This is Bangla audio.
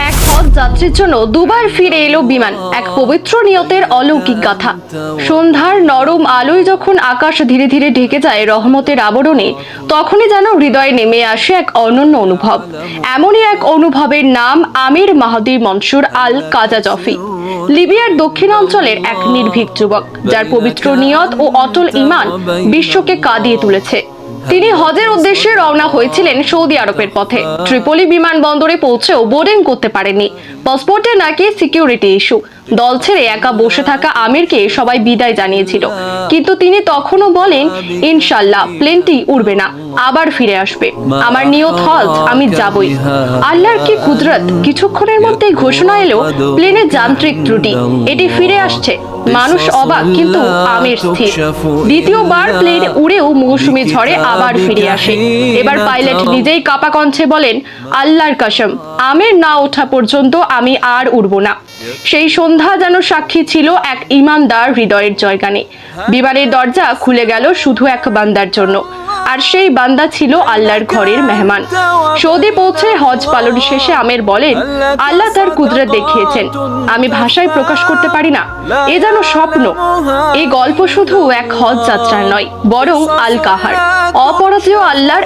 এক হজ যাত্রীর জন্য দুবার ফিরে এলো বিমান, এক পবিত্র নিয়তের অলৌকিক গাথা। সন্ধ্যার নরম আলোয় যখন আকাশ ধীরে ধীরে ঢেকে যায় রহমতের আবরণে, তখনই যেন হৃদয়ে নেমে আসে এক অনন্য অনুভব। এমনই এক অনুভবের নাম আমির মাহদি মনসুর আল কাজাজফি। লিবিয়ার দক্ষিণাঞ্চলের এক নির্ভীক যুবক, যার পবিত্র নিয়ত ও অটল ঈমান বিশ্বকে কাঁদিয়ে তুলেছে। তিনি হজের উদ্দেশ্যে রওনা হয়েছিলেন সৌদি আরবের পথে। ত্রিপলি বিমানবন্দরে পৌঁছেও বোর্ডিং করতে পারেননি। পাসপোর্টে নাকি সিকিউরিটি ইস্যু। দল ছেড়ে একা বসে থাকা আমিরকে সবাই বিদায় জানিয়েছিল, কিন্তু তিনি তখনও বলেন, ইনশাল্লাহ প্লেনটি উড়বে না, আবার ফিরে আসবে। আমার নিয়ত হজ, আমি যাবই। আল্লাহর কি কুদরত! কিছুক্ষণের মধ্যেই ঘোষণা এলো, প্লেনের যান্ত্রিক ত্রুটি, এটি ফিরে আসছে। মানুষ অবাক, কিন্তু আমির স্থির। দ্বিতীয়বার প্লেন উড়েও মৌসুমী ঝড়ে আবার ফিরে আসে। এবার পাইলট নিজেই কাঁপা কণ্ঠে বলেন, আল্লাহর কসম, আমির না ওঠা পর্যন্ত আমি আর উড়ব না। সেই সন্ধ্যা যেন সাক্ষী ছিল এক ঈমানদার হৃদয়ের জয়গানে। বিমানের দরজা খুলে গেল শুধু এক বান্দার জন্য, আর সেই বান্দা ছিল আল্লাহর ঘরের মেহমান। সৌদি পৌঁছে হজ পালন শেষে আমির বলেন, আল্লাহ তার কুদরত দেখিয়েছেন, আমি ভাষায় প্রকাশ করতে পারি না। এ যেন স্বপ্ন। এই গল্প শুধু এক হজ যাত্রার নয়, বরং আল কাহার, অপরাজেয় আল্লাহর